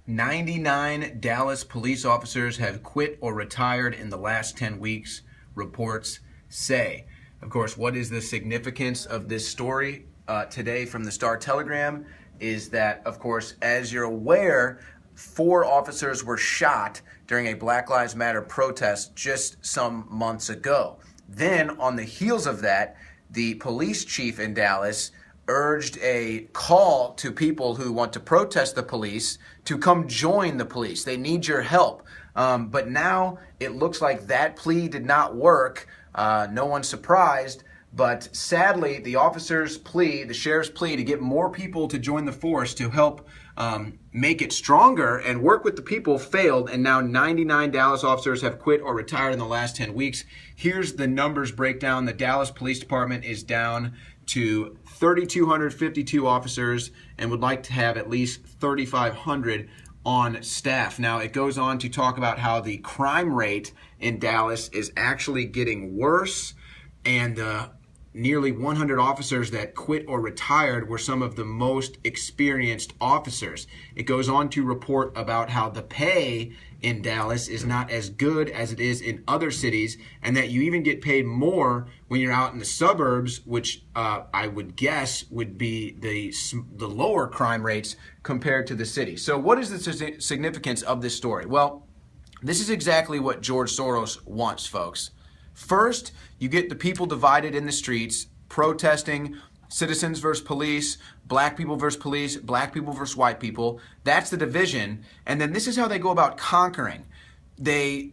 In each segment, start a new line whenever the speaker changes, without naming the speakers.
99 Dallas police officers have quit or retired in the last 10 weeks, reports say. Of course, what is the significance of this story today from the Star-Telegram is that, of course, as you're aware, 4 officers were shot during a Black Lives Matter protest just some months ago. Then, on the heels of that, the police chief in Dallas urged a call to people who want to protest the police to come join the police. They need your help. But now it looks like that plea did not work. No one's surprised. But sadly, the officer's plea, the sheriff's plea to get more people to join the force to help make it stronger and work with the people failed. And now 99 Dallas officers have quit or retired in the last 10 weeks. Here's the numbers breakdown. The Dallas Police Department is down to 3,252 officers and would like to have at least 3,500 on staff. Now, it goes on to talk about how the crime rate in Dallas is actually getting worse, and nearly 100 officers that quit or retired were some of the most experienced officers. It goes on to report about how the pay in Dallas is not as good as it is in other cities, and that you even get paid more when you're out in the suburbs, which I would guess would be the lower crime rates compared to the city. So what is the significance of this story? Well, this is exactly what George Soros wants, folks. First, you get the people divided in the streets, protesting, citizens versus police, black people versus police, black people versus white people. That's the division. And then this is how they go about conquering. They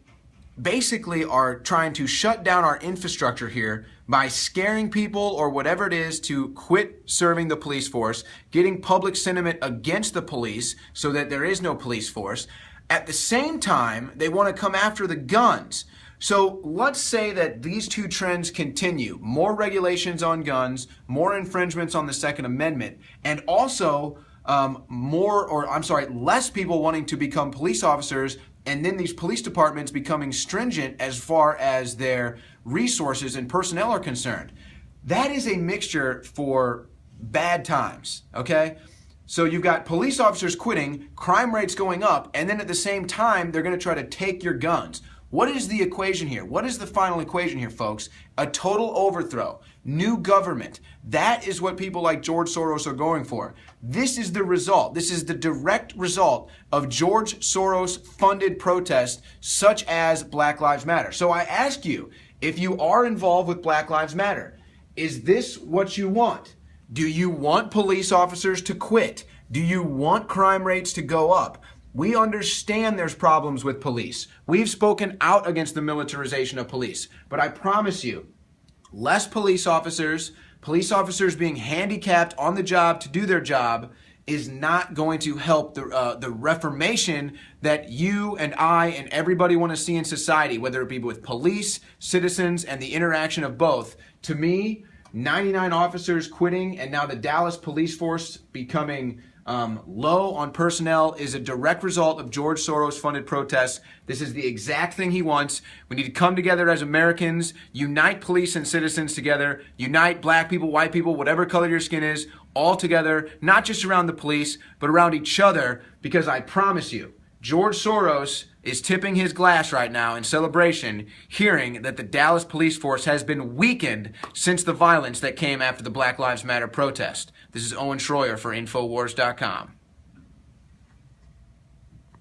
basically are trying to shut down our infrastructure here by scaring people or whatever it is to quit serving the police force, getting public sentiment against the police so that there is no police force. At the same time, they want to come after the guns. So let's say that these two trends continue. More regulations on guns, more infringements on the Second Amendment, and also less people wanting to become police officers, and then these police departments becoming stringent as far as their resources and personnel are concerned. That is a mixture for bad times, okay? So you've got police officers quitting, crime rates going up, and then at the same time, they're going to try to take your guns. What is the equation here? What is the final equation here, folks? A total overthrow, new government. That is what people like George Soros are going for. This is the result. This is the direct result of George Soros funded protests such as Black Lives Matter. So I ask you, if you are involved with Black Lives Matter, is this what you want? Do you want police officers to quit? Do you want crime rates to go up? We understand there's problems with police. We've spoken out against the militarization of police. But I promise you, less police officers being handicapped on the job to do their job is not going to help the reformation that you and I and everybody want to see in society, whether it be with police, citizens, and the interaction of both. To me, 99 officers quitting and now the Dallas police force becoming low on personnel is a direct result of George Soros funded protests. This is the exact thing he wants. We need to come together as Americans, unite police and citizens together, unite black people, white people, whatever color your skin is, all together, not just around the police, but around each other, because I promise you, George Soros is tipping his glass right now in celebration, hearing that the Dallas police force has been weakened since the violence that came after the Black Lives Matter protest. This is Owen Schroyer for Infowars.com.